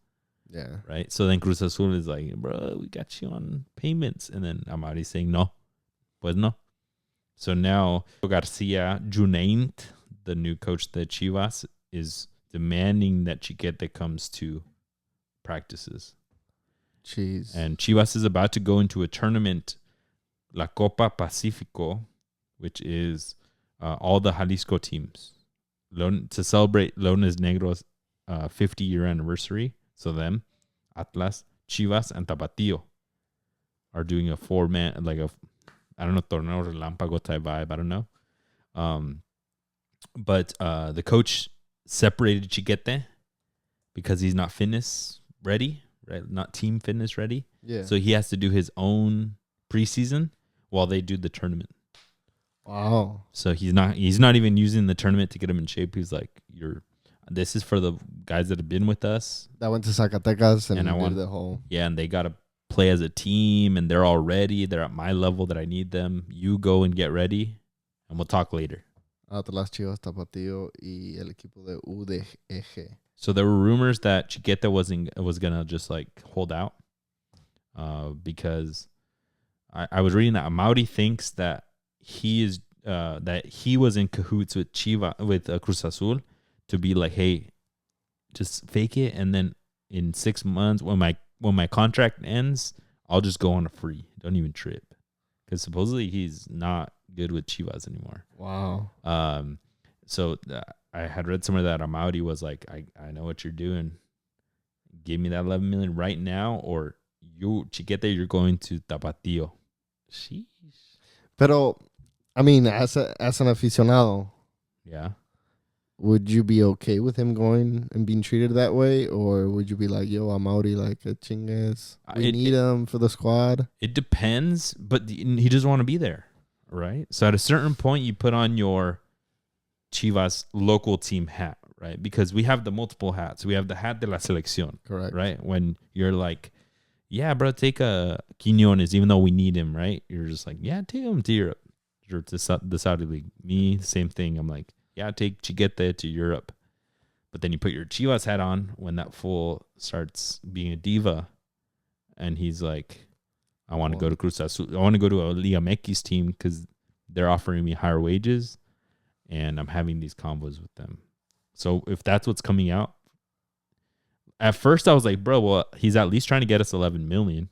Yeah. Right? So then Cruz Azul is like, bro, we got you on payments. And then Amauri saying, no, pues no. So now Garcia Junaint, the new coach of the Chivas, is demanding that Chiquete comes to practices. Jeez. And Chivas is about to go into a tournament, La Copa Pacifico, which is all the Jalisco teams. To celebrate Leones Negros' 50-year anniversary. So them, Atlas, Chivas, and Tapatío are doing a 4-man, like I don't know, torneo relámpago type vibe. I don't know. But the coach separated Chiquete because he's not fitness ready, right? Not team fitness ready. Yeah. So he has to do his own preseason while they do the tournament. Wow. So he's not even using the tournament to get him in shape. He's like, this is for the guys that have been with us. That went to Zacatecas and I did the whole. Yeah, and they got to play as a team, and they're all ready. They're at my level that I need them. You go and get ready, and we'll talk later. Atlas, Chivas, Tapatío y el equipo de UDG. So there were rumors that Chiquete was gonna just like hold out, because I was reading that Amauri thinks that he was in cahoots with Cruz Azul to be like, hey, just fake it, and then in 6 months when my contract ends, I'll just go on a free. Don't even trip, because supposedly he's not good with Chivas anymore. Wow. So I had read somewhere that Amauri was like, I know what you're doing. Give me that 11 million right now, or Chiquete, you're going to Tapatío. Sheesh. Pero, I mean, as an aficionado, yeah, would you be okay with him going and being treated that way, or would you be like, yo, Amauri, like a chingues, we need him for the squad? It depends, but he doesn't want to be there, right? So at a certain point, you put on your Chivas local team hat, right? Because we have the multiple hats. We have the hat de la selección, correct? Right? When you're like, yeah, bro, take a Quiñones, even though we need him, right? You're just like, yeah, take him to Europe or to the Saudi League. Me, same thing. I'm like, yeah, take Chiquete to Europe. But then you put your Chivas hat on when that fool starts being a diva, and he's like, I want to go to Cruz Azul. I want to go to a Liga MX team because they're offering me higher wages, and I'm having these combos with them. So if that's what's coming out, at first I was like, bro, well, he's at least trying to get us 11 million.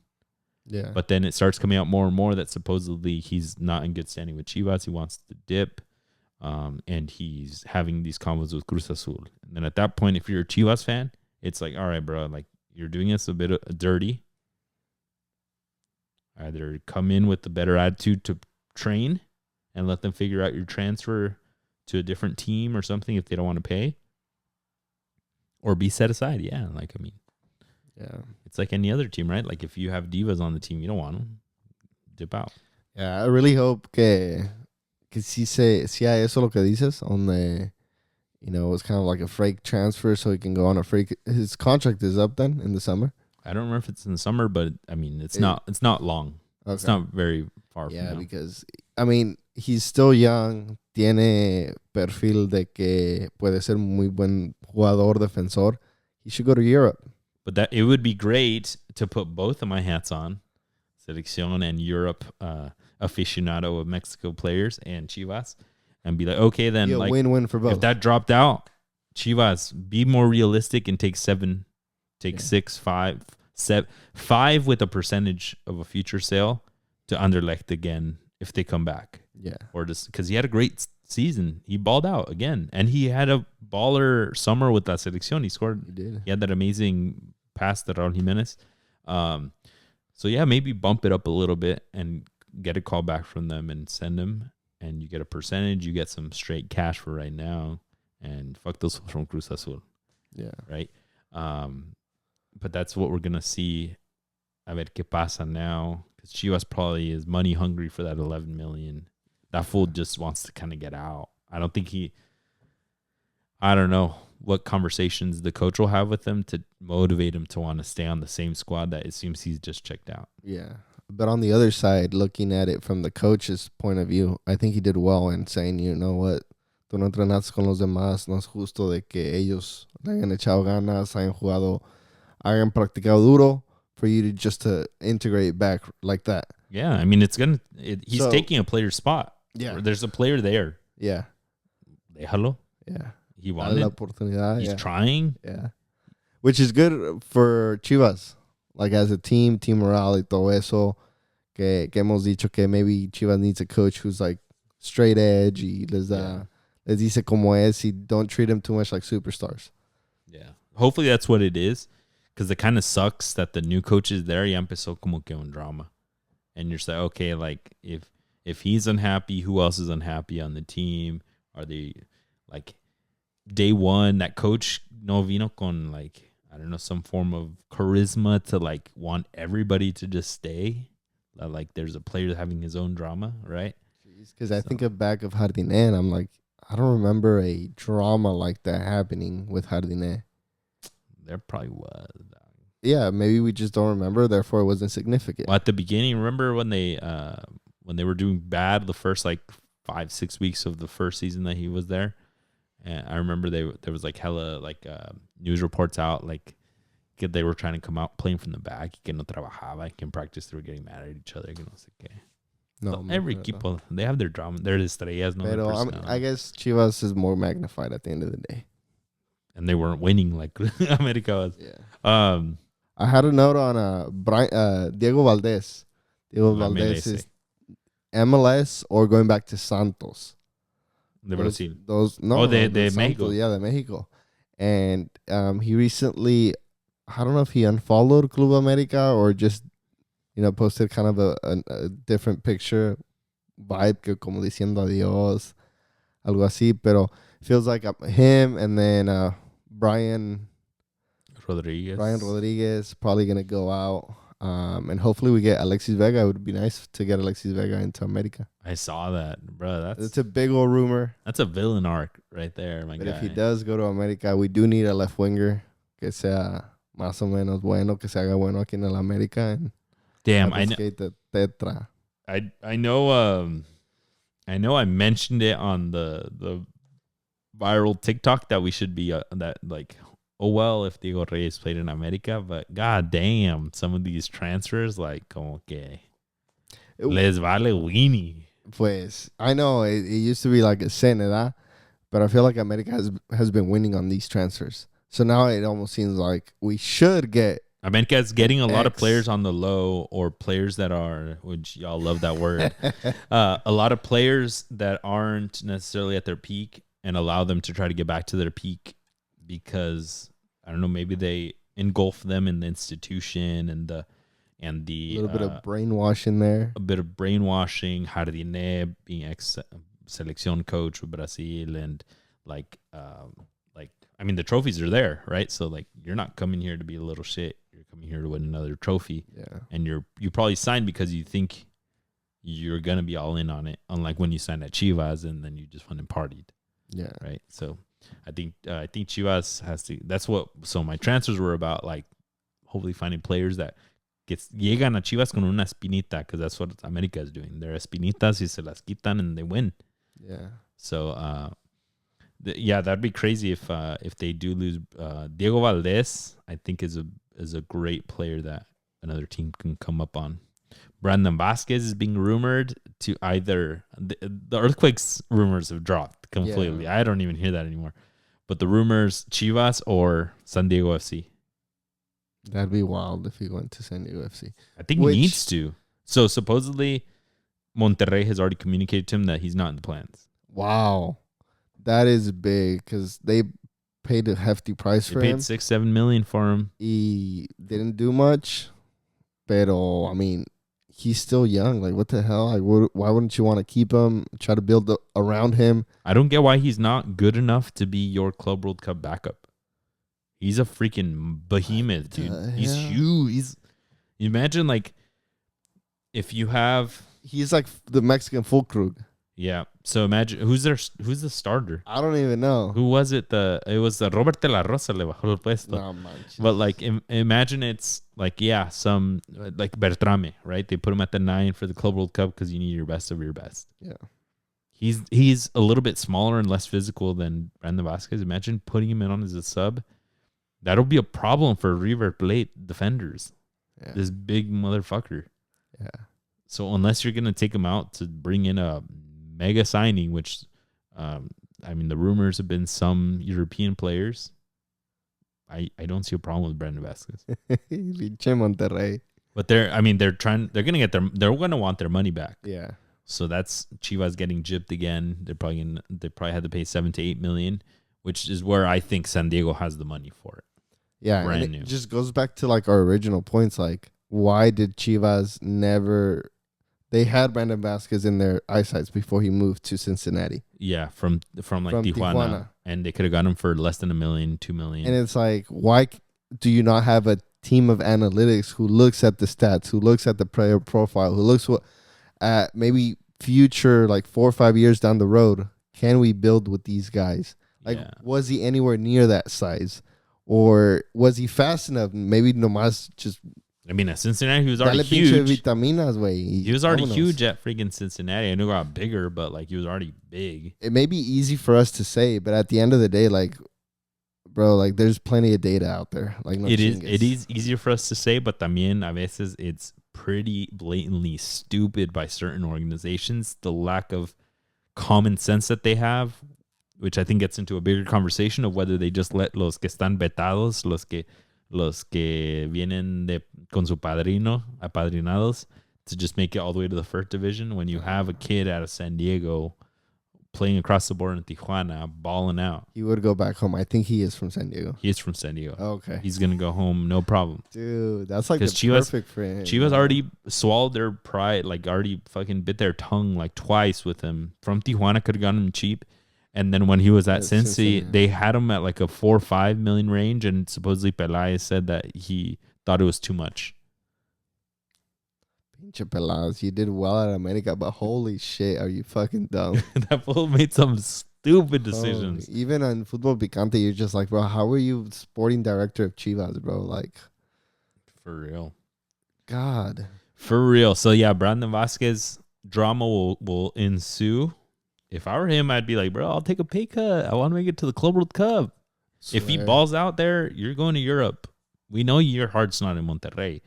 Yeah. But then it starts coming out more and more that supposedly he's not in good standing with Chivas. He wants to dip. And he's having these combos with Cruz Azul. And then at that point, if you're a Chivas fan, it's like, all right, bro, like you're doing us a bit dirty. Either come in with a better attitude to train and let them figure out your transfer to a different team or something if they don't want to pay, or be set aside. Yeah, like, I mean, yeah, it's like any other team, right? Like if you have divas on the team, you don't want them, dip out. Yeah, I really hope que sí hay eso lo que dices, on the, you know, it's kind of like a fake transfer so he can go on a fake. His contract is up then in the summer. I don't remember if it's in the summer, but I mean, it's not long. Okay. It's not very far from now. Yeah, because, I mean, he's still young, tiene perfil de que puede ser muy buen jugador, defensor. He should go to Europe. But that it would be great to put both of my hats on, Selección and Europe aficionado of Mexico players and Chivas, and be like, okay, then like win-win for both. If that dropped out, Chivas, be more realistic and take 6, 5, 7, 5 with a percentage of a future sale to Anderlecht again if they come back. Yeah, or just because he had a great season, he balled out again, and he had a baller summer with La Selección. He scored. He did. He had that amazing pass to Raul Jimenez. So yeah, maybe bump it up a little bit and get a call back from them and send him, and you get a percentage. You get some straight cash for right now, and fuck those from Cruz Azul. Yeah. Right. But that's what we're gonna see. A ver qué pasa now, because Chivas probably is money hungry for that 11 million. That fool just wants to kind of get out. I don't know what conversations the coach will have with him to motivate him to want to stay on the same squad that it seems he's just checked out. Yeah. But on the other side, looking at it from the coach's point of view, I think he did well in saying, you know what, tú no entrenaste con los demás, no es justo de que ellos le hayan echado ganas, hayan jugado, hayan practicado duro for you to just to integrate back like that. Yeah, I mean, he's taking a player's spot. Yeah. There's a player there. Yeah. Déjalo. Yeah. He wanted la oportunidad. He's trying. Yeah. Which is good for Chivas. like as a team morale y todo eso, que hemos dicho que maybe Chivas needs a coach who's like straight edge y les dice como es y don't treat them too much like superstars. Yeah. Hopefully that's what it is, because it kind of sucks that the new coach is there. Ya empezó como que un drama. And you're just like, okay, like if he's unhappy, who else is unhappy on the team? Are they like day one, that coach no vino con like, I don't know, some form of charisma to like want everybody to just stay? Like there's a player having his own drama, right? Because I think back of Jardine and I'm like, I don't remember a drama like that happening with Jardine. There probably was. Yeah, maybe we just don't remember, therefore it wasn't significant. Well, at the beginning, remember when they were doing bad the first like 5-6 weeks of the first season that he was there? And I remember there was like hella like news reports out like they were trying to come out playing from the back. Que no trabajaba, que in practice they were getting mad at each other. Que no sé qué. No, so every equipo, they have their drama. They're estrellas, no. Pero I guess Chivas is more magnified at the end of the day. And they weren't winning like America was. Yeah. I had a note on Diego Valdez. Diego Valdez is MLS or going back to Santos. De Brazil. De Mexico. Yeah, de Mexico. And he recently, I don't know if he unfollowed Club America or just, posted kind of a different picture, vibe, que como diciendo adiós, algo así. Pero feels like him and then Brian Rodriguez probably going to go out. And hopefully we get Alexis Vega. It would be nice to get Alexis Vega into America. I saw that, bro. It's a big old rumor. That's a villain arc right there, my guy. But if he does go to America, we do need a left winger que sea más o menos bueno, que se haga bueno aquí en el América. And damn, I know. Tetra. I know. I know. I mentioned it on the viral TikTok that we should be that like. Oh, well, if Diego Reyes played in America, but god damn, some of these transfers, like, como que les vale weenie. Pues, I know, it used to be like a sin, ¿verdad? But I feel like America has been winning on these transfers. So now it almost seems like we should get... America is getting a lot of players on the low, or players that are, which y'all love that word, a lot of players that aren't necessarily at their peak and allow them to try to get back to their peak because... I don't know, maybe they engulf them in the institution and the little bit of brainwashing there. A bit of brainwashing. Jardine being ex-selección coach with Brazil, and like I mean the trophies are there, right? So like you're not coming here to be a little shit. You're coming here to win another trophy. Yeah. And you probably signed because you think you're gonna be all in on it, unlike when you signed at Chivas and then you just went and partied. Yeah. Right. So I think Chivas has to. That's what. So my transfers were about, like hopefully finding players that llegan a Chivas con una espinita, because that's what America is doing. They're espinitas y se las quitan and they win. Yeah. So that'd be crazy if they do lose. Diego Valdez, I think is a great player that another team can come up on. Brandon Vasquez is being rumored to either the Earthquakes rumors have dropped completely. Yeah. I don't even hear that anymore. But the rumors, Chivas or San Diego FC. That'd be wild if he went to San Diego FC. I think he needs to. So supposedly Monterrey has already communicated to him that he's not in the plans. Wow. That is big because they paid a hefty price for him. They paid $6-7 million for him. He didn't do much. Pero, I mean, he's still young. Like, what the hell? Like, why wouldn't you want to keep him? Try to build around him. I don't get why he's not good enough to be your Club World Cup backup. He's a freaking behemoth, dude. He's huge. Imagine, like, if you have... He's like the Mexican Fulkrug. Yeah. So imagine who's the starter? I don't even know. Who was it? It was the Robert de la Rosa le bajó el puesto. No, but like imagine it's like some like Bertrame, right? They put him at the 9 for the Club World Cup because you need your best of your best. Yeah. He's a little bit smaller and less physical than Brandon Vasquez. Imagine putting him in on as a sub. That'll be a problem for River Plate defenders. Yeah. This big motherfucker. Yeah. So unless you're gonna take him out to bring in a mega signing, which, I mean, the rumors have been some European players. I don't see a problem with Brandon Vasquez. Pinche Monterrey. But they're gonna want their money back. Yeah. So that's Chivas getting gypped again. They probably had to pay 7 to 8 million, which is where I think San Diego has the money for it. Yeah, brand and new. It just goes back to like our original points. Like, why did Chivas never? They had Brandon Vasquez in their eyesights before he moved to Cincinnati. Yeah, from Tijuana, and they could have got him for less than $1 million, $2 million. And it's like, why do you not have a team of analytics who looks at the stats, who looks at the player profile, who looks at maybe future, like 4 or 5 years down the road, can we build with these guys? Like, was he anywhere near that size? Or was he fast enough? Maybe nomás just... I mean, at Cincinnati, he was already huge. Vitaminas, güey. He was already huge at freaking Cincinnati. I knew he got bigger, but like he was already big. It may be easy for us to say, but at the end of the day, like, bro, like there's plenty of data out there. Like, no it is easier for us to say, but también a veces it's pretty blatantly stupid by certain organizations. The lack of common sense that they have, which I think gets into a bigger conversation of whether they just let los que están vetados, los que vienen con su padrino, apadrinados, to just make it all the way to the first division. When you have a kid out of San Diego playing across the border in Tijuana, balling out. He would go back home. I think he is from San Diego. He is from San Diego. Oh, okay. He's going to go home, no problem. Dude, that's like the perfect for him. Chivas already swallowed their pride, like already fucking bit their tongue like twice with him. From Tijuana, could have gotten him cheap. And then when he was at Cincy, they had him at like a 4 or 5 million range, and supposedly Peláez said that he thought it was too much. Pinche Peláez, you did well at America, but holy shit, are you fucking dumb? That fool made some stupid decisions. Even on Football Picante, you're just like, bro, how are you sporting director of Chivas, bro? Like, for real. God. For real. So yeah, Brandon Vasquez drama will ensue. If I were him, I'd be like, bro, I'll take a pay cut. I want to make it to the Club World Cup. If he balls out there, you're going to Europe. We know your heart's not in Monterrey.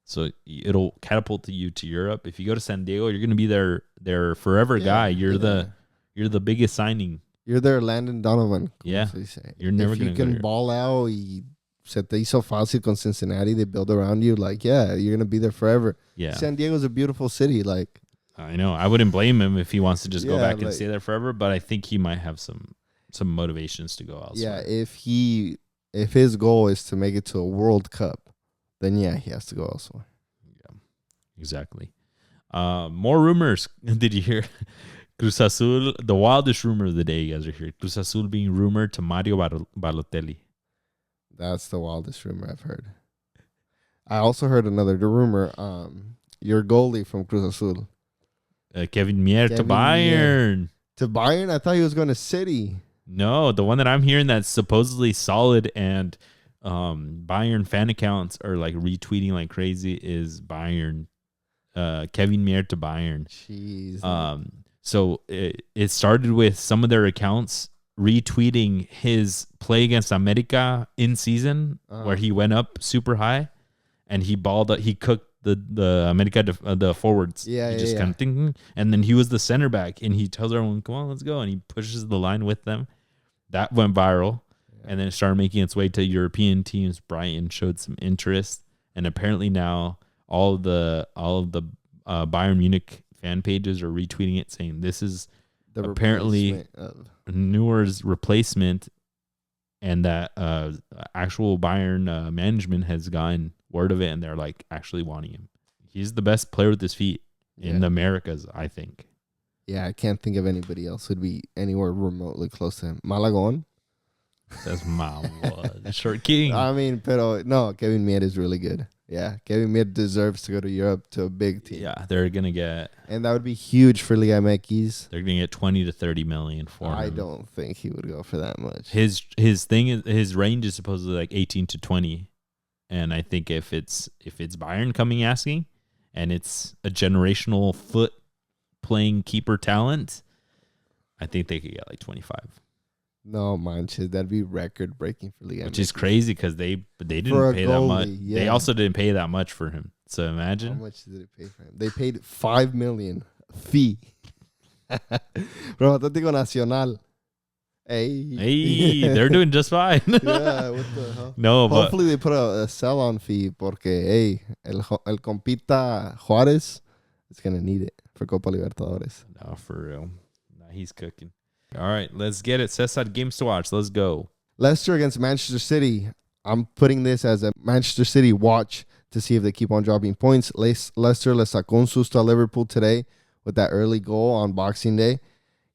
So it'll catapult you to Europe. If you go to San Diego, you're going to be their forever guy. You're the biggest signing. You're their Landon Donovan. Yeah. You're never going to go. If you can ball out, se te hizo fácil con Cincinnati. They build around you. Like, yeah, you're going to be there forever. Yeah. San Diego's a beautiful city. Like, I know. I wouldn't blame him if he wants to just go back and stay there forever, but I think he might have some motivations to go elsewhere. Yeah, if his goal is to make it to a World Cup, then yeah, he has to go elsewhere. Yeah, exactly. More rumors. Did you hear Cruz Azul? The wildest rumor of the day, you guys are here. Cruz Azul being rumored to Mario Balotelli. That's the wildest rumor I've heard. I also heard another rumor. Your goalie from Cruz Azul. Kevin Mier to Bayern. Mier. To Bayern? I thought he was going to City. No, the one that I'm hearing that's supposedly solid and Bayern fan accounts are like retweeting like crazy is Bayern. Kevin Mier to Bayern. Jeez. So it started with some of their accounts retweeting his play against America in season where he went up super high and he balled up. He cooked the America the forwards. Yeah, he just kind of thinking, and then he was the center back, and he tells everyone, "Come on, let's go," and he pushes the line with them. That went viral, and then it started making its way to European teams. Brighton showed some interest, and apparently now all of the Bayern Munich fan pages are retweeting it, saying this is apparently Neuer's replacement, and that actual Bayern management has gotten word of it, and they're like actually wanting him. He's the best player with his feet in the Americas, I think. Yeah, I can't think of anybody else who'd be anywhere remotely close to him. Malagon? That's my the short king. I mean, pero no, Kevin Mier is really good. Yeah, Kevin Mier deserves to go to Europe to a big team. Yeah, they're gonna get, and that would be huge for Liga MX. They're gonna get 20 to 30 million for him. I don't think he would go for that much. His thing is his range is supposedly like 18 to 20. And I think if it's Bayern coming asking, and it's a generational foot playing keeper talent, I think they could get like 25. No, manches, that'd be record breaking for Liga. Which is crazy because they didn't pay that much. Yeah. They also didn't pay that much for him. So imagine how much did they pay for him? They paid $5 million fee. From Atlético Nacional. Hey, they're doing just fine. Yeah, what the hell? No, hopefully they put a sell-on fee porque, hey, el compita Juarez is going to need it for Copa Libertadores. No, for real. No, he's cooking. All right, let's get it. Cesar, games to watch. Let's go. Leicester against Manchester City. I'm putting this as a Manchester City watch to see if they keep on dropping points. Leicester le sacó un susto a Liverpool today with that early goal on Boxing Day.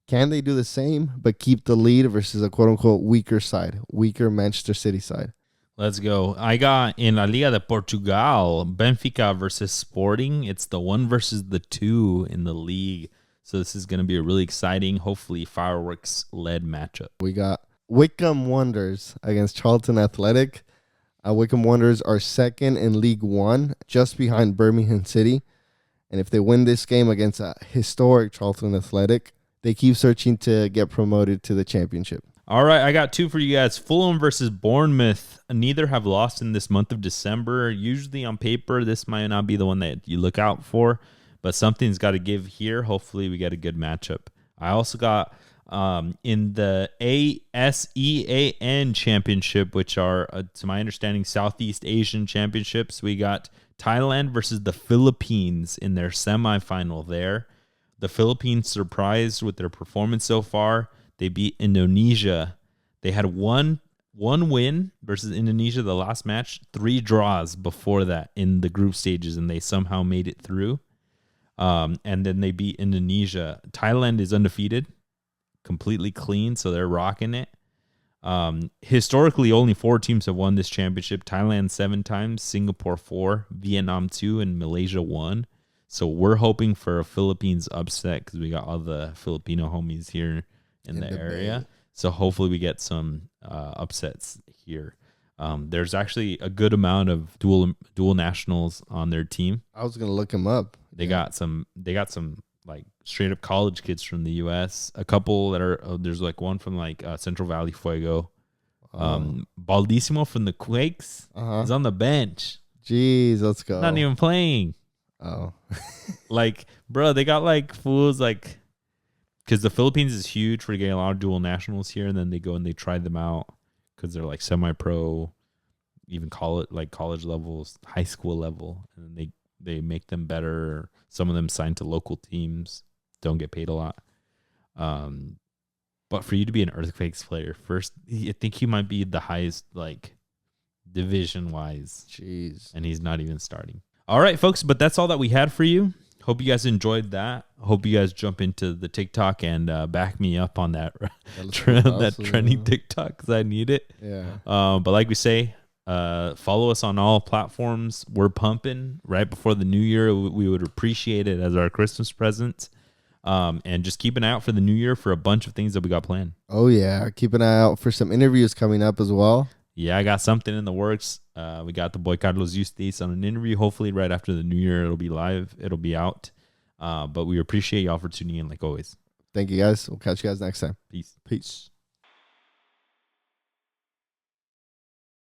Can they do the same but keep the lead versus a quote-unquote weaker Manchester City side? Let's go. I got in LaLiga de Portugal, Benfica versus Sporting. It's the 1 versus the 2 in the league. So this is going to be a really exciting, hopefully fireworks-led matchup. We got Wycombe Wanderers against Charlton Athletic. Wycombe Wanderers are second in League One, just behind Birmingham City. And if they win this game against a historic Charlton Athletic, they keep searching to get promoted to the championship. All right, I got 2 for you guys. Fulham versus Bournemouth. Neither have lost in this month of December. Usually on paper, this might not be the one that you look out for, but something's got to give here. Hopefully we get a good matchup. I also got in the ASEAN Championship, which are, to my understanding, Southeast Asian Championships. We got Thailand versus the Philippines in their semifinal there. The Philippines surprised with their performance so far. They beat Indonesia. They had one win versus Indonesia the last match, 3 draws before that in the group stages, and they somehow made it through. And then they beat Indonesia. Thailand is undefeated, completely clean, so they're rocking it. Historically, only 4 teams have won this championship. Thailand 7 times, Singapore 4, Vietnam 2, and Malaysia 1. So we're hoping for a Philippines upset because we got all the Filipino homies here in the area. So hopefully we get some upsets here. There's actually a good amount of dual nationals on their team. I was gonna look them up. They got some like straight up college kids from the U.S. A couple that are there's like one from like Central Valley Fuego. Baldissimo from the Quakes is on the bench. Jeez, let's go. Not even playing. Oh, like, bro, they got like fools like, because the Philippines is huge for getting a lot of dual nationals here, and then they go and they try them out because they're like semi-pro, even college levels, high school level, and then they make them better. Some of them sign to local teams, don't get paid a lot. But for you to be an Earthquakes player, first, I think he might be the highest like division wise. Jeez, and he's not even starting. All right, folks, but that's all that we had for you. Hope you guys enjoyed that. Hope you guys jump into the TikTok and back me up on that trending TikTok because I need it. Yeah. But like we say, follow us on all platforms. We're pumping right before the new year. We would appreciate it as our Christmas present. And just keep an eye out for the new year for a bunch of things that we got planned. Oh, yeah. Keep an eye out for some interviews coming up as well. Yeah, I got something in the works. We got the boy Carlos Eustace on an interview. Hopefully right after the new year, it'll be live. It'll be out. But we appreciate y'all for tuning in like always. Thank you, guys. We'll catch you guys next time. Peace. Peace.